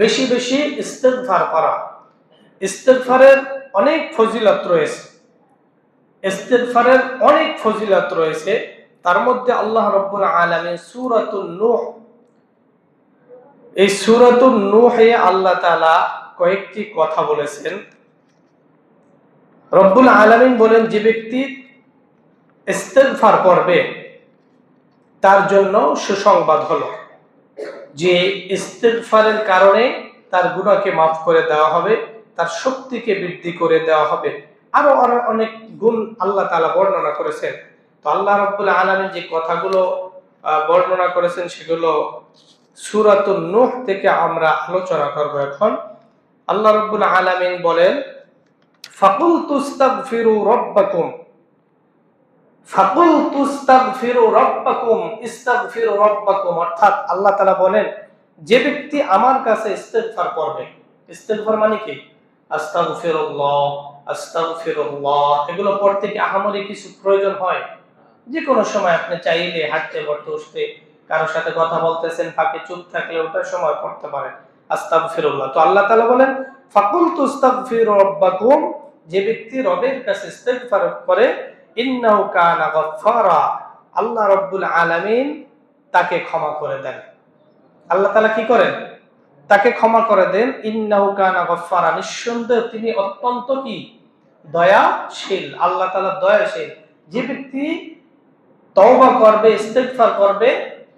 বেশি বেশি ইস্তেগফার করা। ইস্তেগফারের অনেক ফজিলত রয়েছে। ইস্তেগফারের অনেক ফজিলত রয়েছে। তার মধ্যে আল্লাহ রাব্বুল আলামিন সূরাতুন নূহ, এই সূরাতুন নূহে আল্লাহ তাআলা কয়েকটি কথা বলেছেন। রব্বুল আলামিন বলেন, যে ব্যক্তি ইস্তেগফার করবে তার জন্য সুসংবাদ হলো যে ইস্তেগফারের কারণে তার গুনাহকে মাফ করে দেওয়া হবে, তার শক্তিকে বৃদ্ধি করে দেওয়া হবে। আরো অনেক গুণ আল্লাহ তাআলা বর্ণনা করেছেন। তো আল্লাহ রাব্বুল আলামিন যে কথাগুলো বর্ণনা করেছেন সেগুলো সূরাতুন নূহ থেকে আমরা আলোচনা করব। এখন আল্লাহ রাব্বুল আলামিন বলেন, ফাকুলতু ইস্তাগফিরু রাব্বাকুম, ফাকুলতু ইস্তাগফিরু রাব্বাকুম, ইস্তাগফিরু রাব্বাকুম, অর্থাৎ আল্লাহ তাআলা বলেন, যে ব্যক্তি আমার কাছে ইস্তেগফার করবে। ইস্তেগফার মানে কি? আস্তাগফিরুল্লাহ, আস্তাগফিরুল্লাহ, এগুলো পড়তে কি আহামরি কিছু প্রয়োজন হয়? যে কোনো সময় আপনি চাইলে হাঁটতে পড়তে উঠতে, কারোর সাথে কথা বলতেছেন, ফাঁকে চুপ থাকলে ওটার সময় পড়তে পারেন আস্তাগফিরুল্লাহ। তো আল্লাহ তাআলা বলেন, ফাকুলতু ইস্তাগফিরু রাব্বাকুম, যে ব্যক্তি রবের কাছে ইস্তেগফার করে, ইন্নাহু কানা গাফফারা, আল্লাহ রাব্বুল আলামিন তাকে ক্ষমা করে দেন। আল্লাহ তাআলা কি করেন? তাকে ক্ষমা করে দেন। ইন্নাহু কানা গাফফারা, নিঃসন্দেহে তিনি অত্যন্ত কি? দয়াশীল। আল্লাহ তাআলা দয়াশীল। যে ব্যক্তি তওবা করবে, ইস্তেগফার করবে,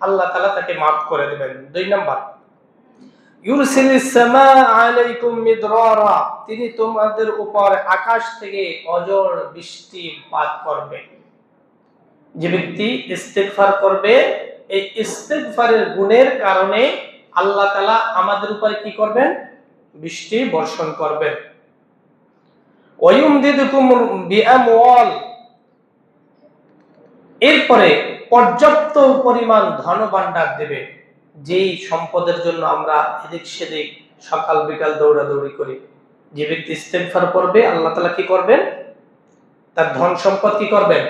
আল্লাহ তাআলা তাকে maaf করে দিবেন। 2 নাম্বার, ইউরসিলিস সামাআ আলাইকুম মিদরারা, তিনি তোমাদের উপর আকাশ থেকে অজর বৃষ্টিপাত করবে। যে ব্যক্তি ইস্তেগফার করবে, এই ইস্তেগফারের গুণের কারণে আল্লাহ তাআলা আমাদের উপরে কি করবেন? বৃষ্টি বর্ষণ করবেন। ওয়ায়ুমদিদুকুম বিআমওয়াল, এরপরে পর্যাপ্ত পরিমাণ ধন ভাণ্ডার দেবে। যেই সম্পদের জন্য আমরা এদিক সেদিক সকাল বিকাল দৌড়াদৌড়ি করি, যে ব্যক্তি ইস্তেগফার করবে, আল্লাহ তাআলা কি করবেন? তার ধন সম্পদ কি করবেন?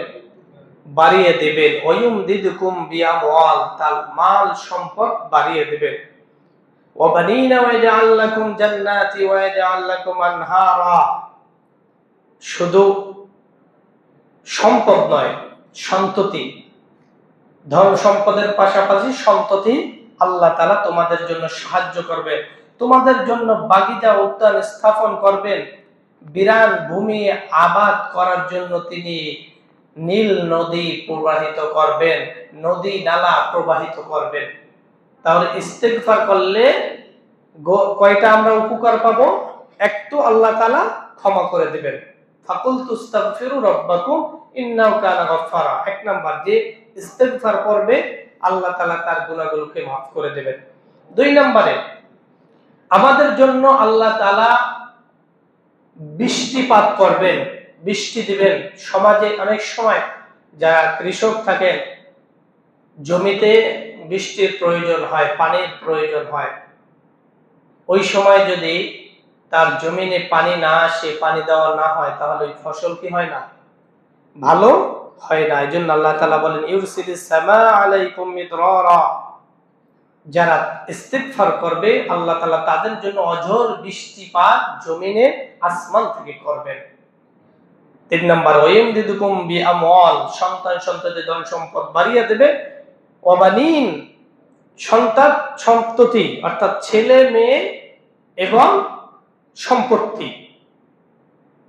বাড়িয়ে দেবেন। ওয়ায়ুমদিদুকুম বিআমওয়াল, তার মাল সম্পদ বাড়িয়ে দেবেন। ওয়াবানিনা ওয়াজআল লাকুম জান্নাতি ওয়াজআল লাকুম আনহারা, শুধু সম্পদ নয়, সন্ততি, ধন সম্পদের পাশাপাশি সন্ততি আল্লাহ তাআলা তোমাদের জন্য সাহায্য করবে। তোমাদের জন্য বাগিচা উদ্যান স্থাপন করবেন। বিরান ভূমি আবাদ করার জন্য তিনি নীল নদী প্রবাহিত করবেন, নদী নালা প্রবাহিত করবেন। তাহলে ইস্তেগফার করলে কয়টা আমরা উপকার পাবো? একটু আল্লাহ তাআলা ক্ষমা করে দিবেন। ফাকুলতু ইস্তাগফিরু রাব্বাকুম ইন্নাহু কানা গাফফারা। 1 নাম্বার, যে ইস্তেগফার করবে, আল্লাহ তাআলা তার গুনাহগুলোকে maaf করে দিবেন। 2 নম্বরে, আমাদের জন্য আল্লাহ তাআলা বৃষ্টিপাত করবেন, বৃষ্টি দিবেন। সমাজে অনেক সময় যারা কৃষক থাকেন, জমিতে বৃষ্টির প্রয়োজন হয়, পানির প্রয়োজন হয়। ওই সময় যদি তার জমিনে পানি না আসে, পানি দেওয়া না হয়, তাহলে ওই ফসল কি হয় না? ভালো হয় না। এজন্য আল্লাহ তাআলা বলেন, ইউরসিলিস সামাআ আলাইকুম মিদরারা, যারা ইস্তেগফার করবে, আল্লাহ তাআলা তাদের জন্য অঝোর বৃষ্টিপাত জমিনে আসমান থেকে করবেন। 3 নাম্বার, ওয়ায়ুমদিদুকুম বিআমওয়াল, সন্তান সন্ততি ধন সম্পদ বাড়িয়ে দেবে। ওয়াবানিন, সন্তান সন্ততি অর্থাৎ ছেলে মেয়ে এবং সম্পত্তি।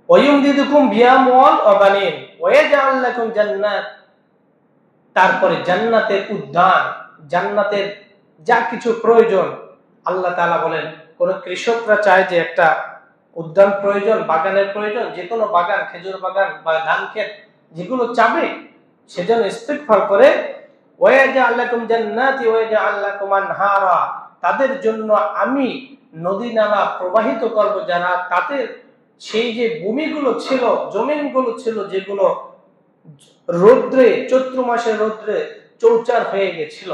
ওয়ায়ুমদিদুকুম বিআমওয়াল ওয়াবানিন ওয়াজআল লাকুম জান্নাত, তারপরে জান্নাতের উদ্যান, জান্নাতের যা কিছু প্রয়োজন। আল্লাহ তাআলা বলেন, কোন কৃষকরা চায় যে একটা উদ্যান প্রয়োজন, বাগানের প্রয়োজন, যে কোনো বাগান, খেজুর বাগান বা ধান ক্ষেত, যেগুলো চাবে, সেজন্য ইস্তেগফার করে, ওয়াজআল লাকুম জান্নাতি ওয়াজআল লাকুম আনহারা, তাদের জন্য আমি নদী নালা প্রবাহিত করব। যারা তাদের সেই যে ভূমিগুলো ছিল, জমিনগুলো ছিল, যেগুলো রৌদ্রে, চৈত্র মাসের রৌদ্রে চৌচার হয়ে গেছিল,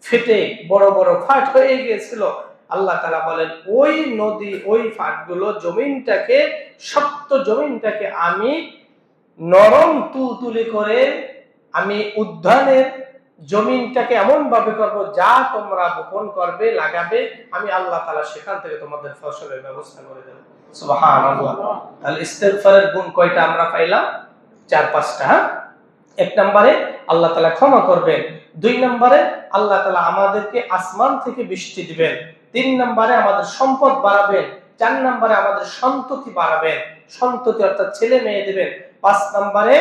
ফেটে বড় বড় ফাট হয়ে গিয়েছিল, আল্লাহ তাআলা বলেন, ওই নদী, ওই ফাটগুলো জমিনটাকে, শক্ত জমিনটাকে আমি নরম তুলতুলে করে, আমি উদ্যানের জমিনটাকে এমন ভাবে করব যা তোমরা বপন করবে, লাগাবে, আমি আল্লাহ তাআলা সেখান থেকে তোমাদের ফসলের ব্যবস্থা করে দেব। সুবহানাল্লাহ। তাহলে ইস্তেগফারের গুণ কয়টা আমরা পাইলাম? 4-5টা। এক নম্বরে আল্লাহ তাআলা ক্ষমা করবেন, 2 নম্বরে আল্লাহ তাআলা আমাদেরকে আসমান থেকে বৃষ্টি দিবেন, 3 নম্বরে আমাদের সম্পদ বাড়াবেন, 4 নম্বরে আমাদের সন্ততি বাড়াবেন, সন্ততি অর্থাৎ ছেলে মেয়ে দিবেন, 5 নম্বরে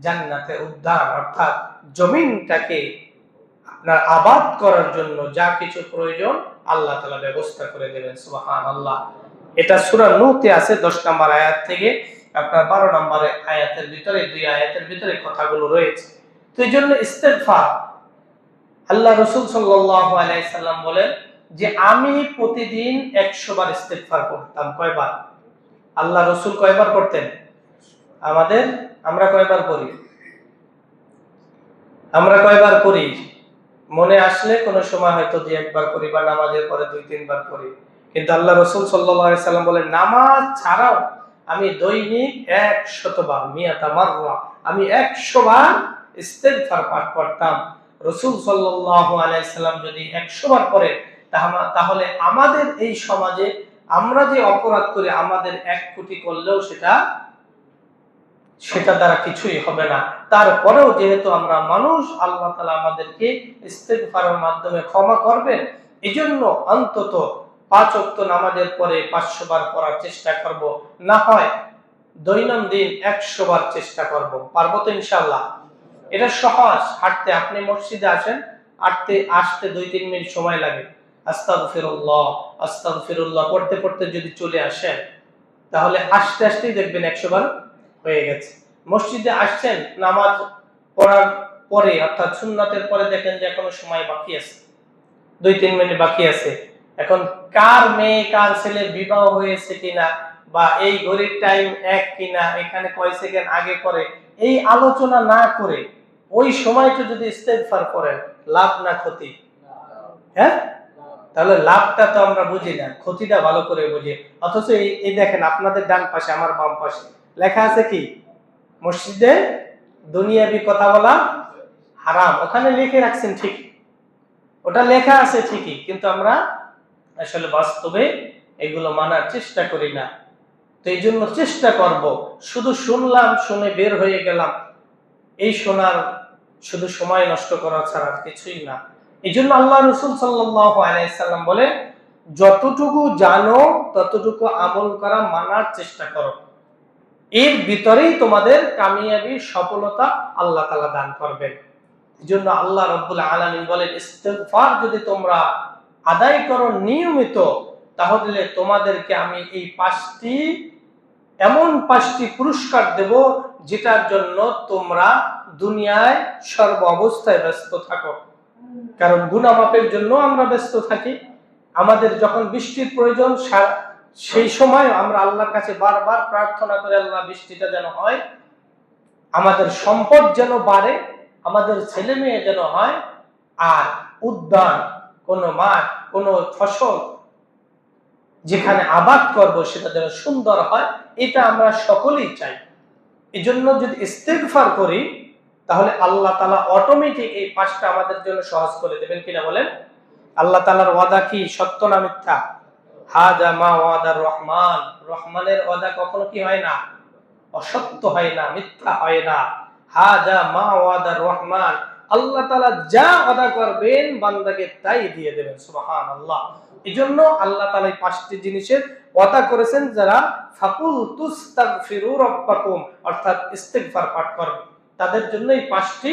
জান্নাতে উদ্যান অর্থাৎ জমিনটাকে আপনার আবাদ করার জন্য যা কিছু প্রয়োজন আল্লাহ তাআলা ব্যবস্থা করে দেবেন। সুবহানাল্লাহ। এটা সূরা নূহতে আছে 10 নম্বর আয়াত থেকে আপনার 12 নম্বরের আয়াতের ভিতরে, 2 আয়াতের ভিতরে কথাগুলো রয়েছে। তো এইজন্য ইস্তেগফার, আল্লাহ রাসূল সাল্লাল্লাহু আলাইহি সাল্লাম বলেন যে আমি প্রতিদিন 100 বার ইস্তেগফার করতাম। কয়বার? আল্লাহ রাসূল কয়বার করতেন? আমরা কয়বার করি? আমরা কয়বার করি? মনে আসলে কোন সময় হয়তো 2-1 বার করি বা নামাজের পরে 2-3 বার করি। কিন্তু আল্লাহ রাসূল সাল্লাল্লাহু আলাইহি সাল্লাম বলেন নামাজ ছাড়াও আমি দৈনিক 100 বার, মিয়াতা মাররা, আমি 100 বার ইস্তেগফার পাঠ করতাম। রাসূল সাল্লাল্লাহু আলাইহি সাল্লাম যদি 100 বার করে তাহলে আমাদের এই সমাজে আমরা যে অপরাধ করি আমাদের 1 কোটি করলেও সেটা দ্বারা কিছুই হবে না। তারপরেও যেহেতু আমরা মানুষ, আল্লাহ তাআলা আমাদেরকে ইস্তেগফারের মাধ্যমে ক্ষমা করবেন। এজন্য অন্তত 5 ওয়াক্ত নামাজের পরে 500 বার পড়ার চেষ্টা করব, না হয় দৈনন্দিন 100 বার চেষ্টা করব। পারবো তো ইনশাআল্লাহ? এটা সহজ। হাঁটতে, আপনি মসজিদে আসেন, আসতে 2-3 মিনিট সময় লাগে। আস্তাগফিরুল্লাহ আস্তাগফিরুল্লাহ পড়তে পড়তে যদি চলে আসেন তাহলে আস্তে আস্তেই দেখবেন 100 বার হয়ে গেছে। মসজিদে আসছেন, নামাজ পড়ার পরে অর্থাৎ সুন্নাতের পরে দেখেন যে এখনো সময় বাকি আছে, 2-3 মিনিট বাকি আছে। এখন কার মেয়ে কার ছেলে বিবাহ হয়েছে কিনা বা এই ঘড়ির টাইম এক কিনা, এখানে কয় সেকেন্ড আগে করে, এই আলোচনা না করে ওই সময়টা যদি ইস্তেগফার করেন, লাভ না ক্ষতি? হ্যাঁ, তাহলে লাভটা তো আমরা বুঝি না, ক্ষতিটা ভালো করে বুঝি। অথচ এই দেখেন আপনাদের ডান পাশে আমার বাম পাশে লেখা আছে কি? মসজিদে দুনিয়াবি কথা বলা হারাম। ওখানে লিখে রাখছেন ঠিক, ওটা লেখা আছে ঠিকই, কিন্তু আমরা আসলে বাস্তবে এগুলো মানার চেষ্টা করি না। তো এই জন্য চেষ্টা করব, শুধু শুনলাম, শুনে বের হয়ে গেলাম, এই শোনার শুধু সময় নষ্ট করা ছাড়া কিছুই না। এই জন্য আল্লাহ রাসূল সাল্লাল্লাহু আলাইহি সাল্লাম বলে যতটুকু জানো ততটুকু আমল করা, মানার চেষ্টা করো, এর ভিতরেই তোমাদের কামিয়াবি, সফলতা আল্লাহ তাআলা দান করবেন। এজন্য আল্লাহ রাব্বুল আলামিন বলেন ইস্তিগফার যদি তোমরা আদায় করো নিয়মিত, তাহলে তোমাদেরকে আমি এই 5টি পুরস্কার দেব যেটার জন্য তোমরা দুনিয়ায় সর্ব অবস্থায় ব্যস্ত থাকো। কারণ গুনাহ মাপের জন্য আমরা ব্যস্ত থাকি। আমাদের যখন বৃষ্টির প্রয়োজন সেই সময় আমরা আল্লাহর কাছে বারবার প্রার্থনা করে আল্লাহ বৃষ্টিটা যেন হয়, আমাদের সম্পদ যেন বাড়ে, আমাদের ছেলে মেয়ে যেন হয়, আর উদ্যান, কোন মাঠ, কোন ফসল যেখানে আবাদ করব সেটা যেন সুন্দর হয়, এটা আমরা সকলেই চাই। এজন্য যদি ইস্তেগফার করি তাহলে আল্লাহ তাআলা অটোমেটিক এই 5টা আমাদের জন্য সহজ করে দেবেন। কিনা বলেন? আল্লাহ তাআলার ওয়াদা কি সত্য না মিথ্যা? হাজা মা ওয়াদার রহমান, রহমানের ওয়াদা কখনো কি হয় না? অসত্য হয় না, মিথ্যা হয় না। হাজা মা ওয়াদার রহমান, আল্লাহ তাআলা যা ওয়াদা করবেন বান্দাকে তাই দিয়ে দেবেন। সুবহানাল্লাহ। এজন্য আল্লাহ তাআলা এই 5টি জিনিসের ওয়াদা করেছেন, যারা ফাকুল তুস্তাগফিরু রাব্বাকুম অর্থাৎ ইস্তিগফার পাঠ করবে তাদের জন্য এই 5টি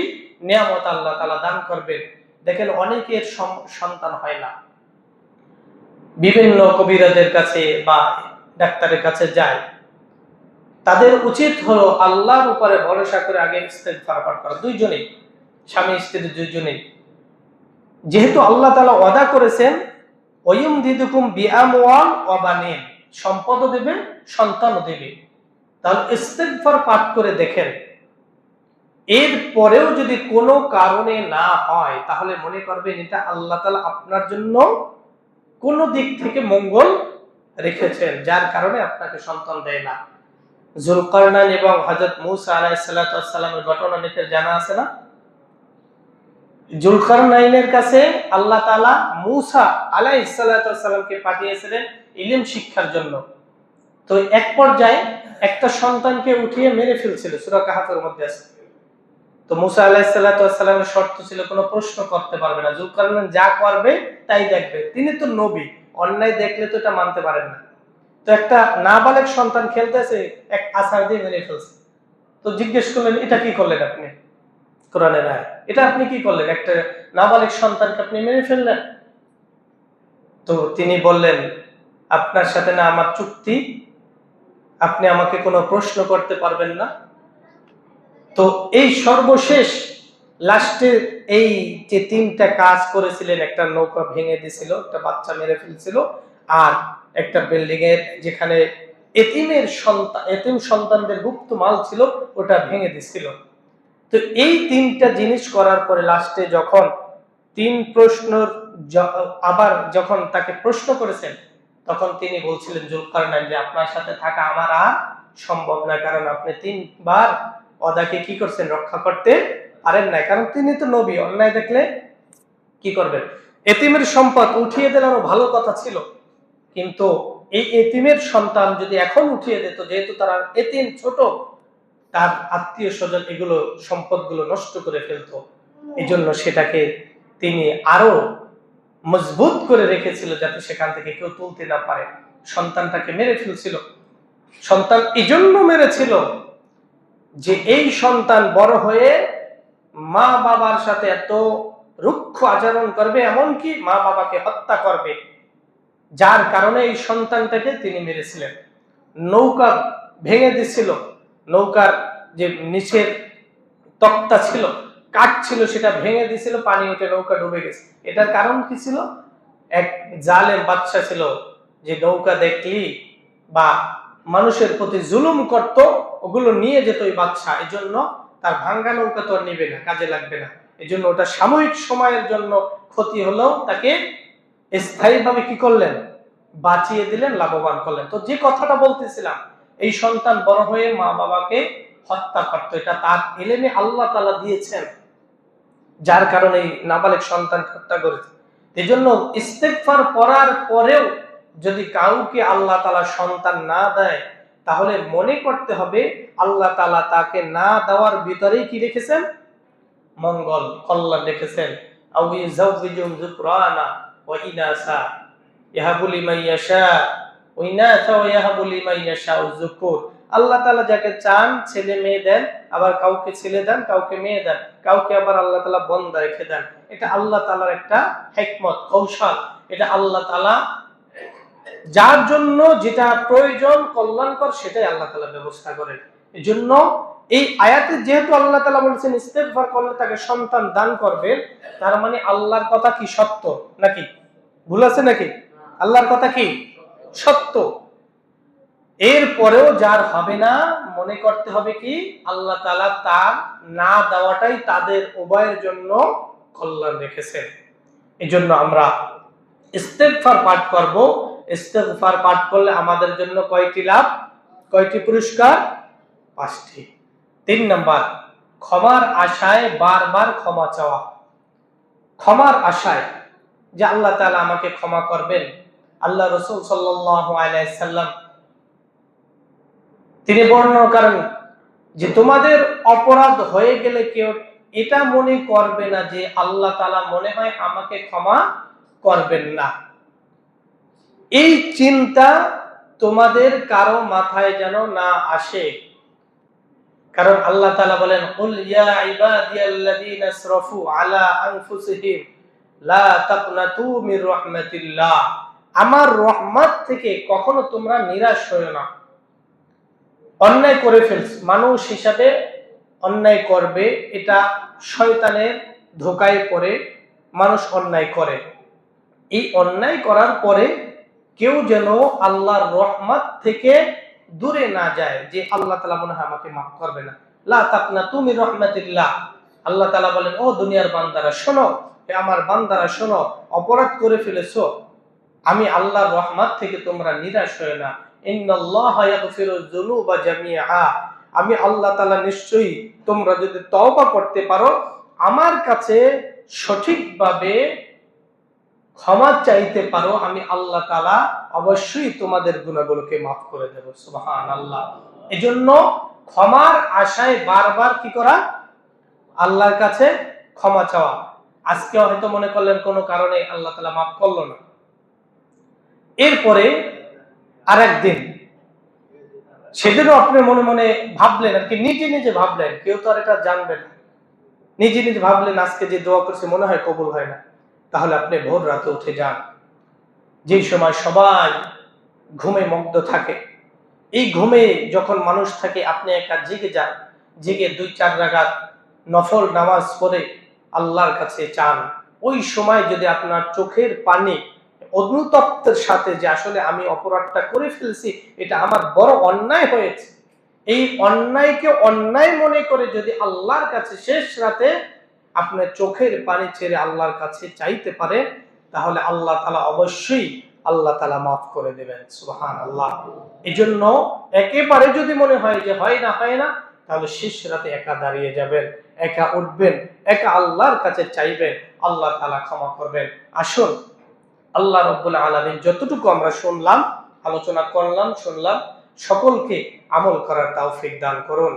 নিয়ামত আল্লাহ তাআলা দান করবেন। দেখেন অনেকের সন্তান হয় না, বিভিন্ন কবিরাজের কাছে বা ডাক্তারের কাছে যায়, তাদের উচিত হলো আল্লাহর উপরে ভরসা করে আগে ইস্তিগফার পাঠ করা, দুইজনেই, স্বামী স্ত্রী দুইজনেই। যেহেতু আল্লাহ তাআলা ওয়াদা করেছেন ওয়ায়ুমদিদুকুম বিআমওয়াল ওয়া বানিন, সম্পদও দেবে, সন্তানও দেবে, তাহলে ইস্তিগফার পাঠ করে দেখেন। এর পরেও যদি কোনো কারণে না হয় তাহলে মনে করবেন এটা আল্লাহ তাআলা আপনার জন্য কোন দিক থেকে মঙ্গল রেখেছেন, যার কারণে আপনাকে সন্তান দেয় না। যুলকারনাইন এবং হযরত মূসা আলাইহিস সালাতু ওয়াস সালামের ঘটনা নিতে জানা আছে না? জুলকারনাইনের কাছে আল্লাহ তাআলা মূসা আলাইহিস সালাতু ওয়াস সালামকে পাঠিয়েছিলেন ইলম শিক্ষার জন্য। তো এক পর্যায়ে একটা সন্তানকে উঠিয়ে মেরে ফেলছিল, সূরা কাহাফের মধ্যে আছে। তো মূসা আলাইহিস সালাতু ওয়াস সালামের শর্ত ছিল কোনো প্রশ্ন করতে পারবে না, জুলকারনাইন যা করবে তাই দেখবে। তিনি তো নবী, অন্যায় দেখলে তো এটা মানতে পারেন না। তো একটা নাবালেগ সন্তান খেলতেছে, এক আছাড় দিয়ে মেরে ফেলছে। তো জিজ্ঞেস করলেন, এটা কি করলেন আপনি? কোরআনের আয়াত, এটা আপনি কি করলেন? একটা নাবালিগ সন্তানকে আপনি মেরে ফেললেন। তো তিনি বললেন, আপনার সাথে না আমার চুক্তি, আপনি আমাকে কোনো প্রশ্ন করতে পারবেন না। তো এই সর্বশেষ লাস্টে এই যে তিনটা কাজ করেছিলেন, একটা নৌকা ভেঙে দিয়েছিল, একটা বাচ্চা মেরে ফেলছিল, আর একটা বিল্ডিং এর যেখানে এতিম সন্তানদের গুপ্ত মাল ছিল ওটা ভেঙে দিয়েছিল। তো এই তিনটা জিনিস করার পরে লাস্টে যখন তিন প্রশ্নর আবার যখন তাকে প্রশ্ন করেছেন, তখন তিনি বলছিলেন জুলকারনাইন যে আপনার সাথে থাকা আমার আর সম্ভব না, কারণ আপনি তিনবার ওয়াদাকে কি করছেন, রক্ষা করতে পারেন না। কারণ তিনি তো নবী, অন্যায় দেখলে কি করবেন? এতিমের সম্পদ উঠিয়ে দিলেও ভালো কথা ছিল, কিন্তু এই এতিমের সন্তান যদি এখন উঠিয়ে দিত, যেহেতু তারা এতিম ছোট, তার আত্মীয় স্বজন এগুলো সম্পদগুলো নষ্ট করে ফেলতো, এই জন্য সেটাকে তিনি আরো মজবুত করে রেখেছিল যাতে সেখান থেকে কেউ তুলতে না পারে। সন্তানটাকে মেরে ফেলছিল। সন্তান এই জন্য মেরেছিল যে এই সন্তান বড় হয়ে মা বাবার সাথে এত রুক্ষ আচরণ করবে, এমনকি মা বাবাকে হত্যা করবে, যার কারণে এই সন্তানটাকে তিনি মেরেছিলেন। নৌকা ভেঙে দিছিল, নৌকার যে নিচের তক্তা ছিল, কাঠ ছিল, সেটা ভেঙে দিছিল, পানি উঠে নৌকা ডুবে গেছে। এটার কারণ কি ছিল? এক জালেম বাদশা ছিল, যে নৌকা দেখলি বা মানুষের প্রতি জুলুম করত, ওগুলো নিয়ে যেত ওই বাদশা। এই জন্য তার ভাঙ্গা নৌকা তো আর নিবে না, কাজে লাগবে না, এই জন্য ওটা সাময়িক সময়ের জন্য ক্ষতি হলেও তাকে স্থায়ীভাবে কি করলেন, বাঁচিয়ে দিলেন, লাভবান করলেন। তো যে কথাটা বলতেছিলাম, এই সন্তান বড় হয়ে মা বাবাকে হত্যা করত, এটা তার ইলমে আল্লাহ তাআলা দিয়েছেন, যার কারণে এই নাবালিগ সন্তান হত্যা করেছে। এই জন্য ইস্তেগফার পড়ার পরেও যদি কাউকে আল্লাহ তাআলা সন্তান না দেয়, তাহলে মনে করতে হবে আল্লাহ তাআলা তাকে না দেওয়ার ভিতরেই কি রেখেছেন, মঙ্গল কল্যাণ রেখেছেন। আও ইউযাওযিজুম যুকরানা ওয়া ইনাসা ইয়াহাবু লিমান ইয়াশা ওয়া ইনাসা ওয়া ইয়াহাবু লিমান ইয়াশা যুকুর। আল্লাহ তাআলা যাকে চান ছেলে মেয়ে দেন, আবার কাউকে ছেলে দেন, কাউকে মেয়ে দেন, কাউকে আবার আল্লাহ তাআলা বন্ধা রেখে দেন। এটা আল্লাহ তাআলার একটা হিকমত, কৌশল। এটা আল্লাহ তাআলা যার জন্য যেটা প্রয়োজন কল্যাণকর, সেটাই আল্লাহ তাআলা ব্যবস্থা করেন। এজন্য এই আয়াতে যেহেতু আল্লাহ তাআলা বলেছেন ইস্তেগফার করলে তাকে সন্তান দান করবেন, তার মানে আল্লাহর কথা কি সত্য নাকি ভুল আছে নাকি? আল্লাহর কথা কি সত্য। এরপরেও যার হবে না, মনে করতে হবে কি আল্লাহ তাআলা তার না দেওয়াটাই তাদের উভয়ের জন্য কল্যাণ রেখেছেন। এজন্য আমরা ইস্তেগফার পাঠ করব। ইস্তেগফার পাঠ করলে আমাদের জন্য কয়টি লাভ, কয়টি পুরস্কার? 5টি। 3 নাম্বার, ক্ষমার আশায় বারবার ক্ষমা চাওয়া। ক্ষমার আশায় যে আল্লাহ তাআলা আমাকে ক্ষমা করবেন। আল্লাহ রাসূল সাল্লাল্লাহু আলাইহি সাল্লাম তিনি বর্ণনা করেন যে তোমাদের অপরাধ হয়ে গেলে কেউ এটা মনে করবে না যে আল্লাহ তাআলা মনে হয় আমাকে ক্ষমা করবেন না। এই চিন্তা তোমাদের কারো মাথায় যেন না আসে। কারণ আল্লাহ তাআলা বলেন, কুল ইয়া ইবাদিয়াল্লাযীনা আসরাফু আলা আনফুসিহিম লা তাকনাতু মির রাহমাতিল্লাহ। আমার রহমত থেকে কখনো তোমরা নিরাশ হয়ো না। অন্যায় করে ফেলছে, মানুষ হিসাবে অন্যায় করবে, এটা শয়তানের ধোঁকায় পড়ে মানুষ অন্যায় করে। এই অন্যায় করার পরে কেউ যেন আল্লাহর রহমত থেকে দূরে না যায়, যে আল্লাহ তাআলা মনে হয় আমাকে মাফ করবে না। লা তাকনাতু মির রাহমাতিল্লাহ। আল্লাহ তাআলা বলেন, ও দুনিয়ার বান্দারা শোনো, হে আমার বান্দারা শোনো, অপরাধ করে ফেলেছো, আমি আল্লাহর রহমত থেকে তোমরা নিরাশ হয়ো না। ইন্নাল্লাহা ইয়াগফিরুয যুনুবা জামিআ। আমি আল্লাহ তাআলা নিশ্চয়ই তোমরা যদি তওবা করতে পারো, আমার কাছে সঠিকভাবে ক্ষমা চাইতে পারো, আমি আল্লাহ তাআলা অবশ্যই তোমাদের গুনাহগুলোকে মাফ করে দেব। সুবহানাল্লাহ। এজন্য ক্ষমার আশায় বারবার কি করা? আল্লাহর কাছে ক্ষমা চাওয়া। আজকে হয়তো মনে করলেন কোনো কারণে আল্লাহ তাআলা মাফ করলো না, এরপরে আরেকদিন সেদিনও আপনি মনে মনে ভাবলেন, আর কি নিজে নিজে ভাবলেন, কেউ তো আর এটা জানবে না, নিজে নিজে ভাবলেন আজকে যে দোয়া করছে মনে হয় কবুল হয় না, তাহলে আপনি ভোর রাতে উঠে যান, যেই সময় সবাই ঘুমে মগ্ন থাকে। এই ঘুমে যখন মানুষ থাকে, আপনি একা জেগে যান, জেগে 2-4 রাকাত নফল নামাজ পড়ে আল্লাহর কাছে চান। ওই সময় যদি আপনার চোখের পানি অনুতপ্তের সাথে, যে আসলে আমি অপরাধটা করে ফেলছি, এটা আমার বড় অন্যায় হয়েছে, এই অন্যায়কে অন্যায় মনে করে যদি আল্লাহর কাছে শেষ রাতে আপনার চোখের পানি ছেড়ে আল্লাহর কাছে চাইতে পারে, তাহলে আল্লাহ তাআলা অবশ্যই আল্লাহ তাআলা মাফ করে দেবেন। সুবহানাল্লাহ। এজন্য একেবারে যদি মনে হয় যে হয় না, তাহলে শেষ রাতে একা দাঁড়িয়ে যাবেন, একা উঠবেন, একা আল্লাহর কাছে চাইবেন, আল্লাহ তাআলা ক্ষমা করবেন। আসুন আল্লাহ রাব্বুল আলামিন যতটুকু আমরা শুনলাম, আলোচনা করলাম, শুনলাম, সকলকে আমল করার তৌফিক দান করুন।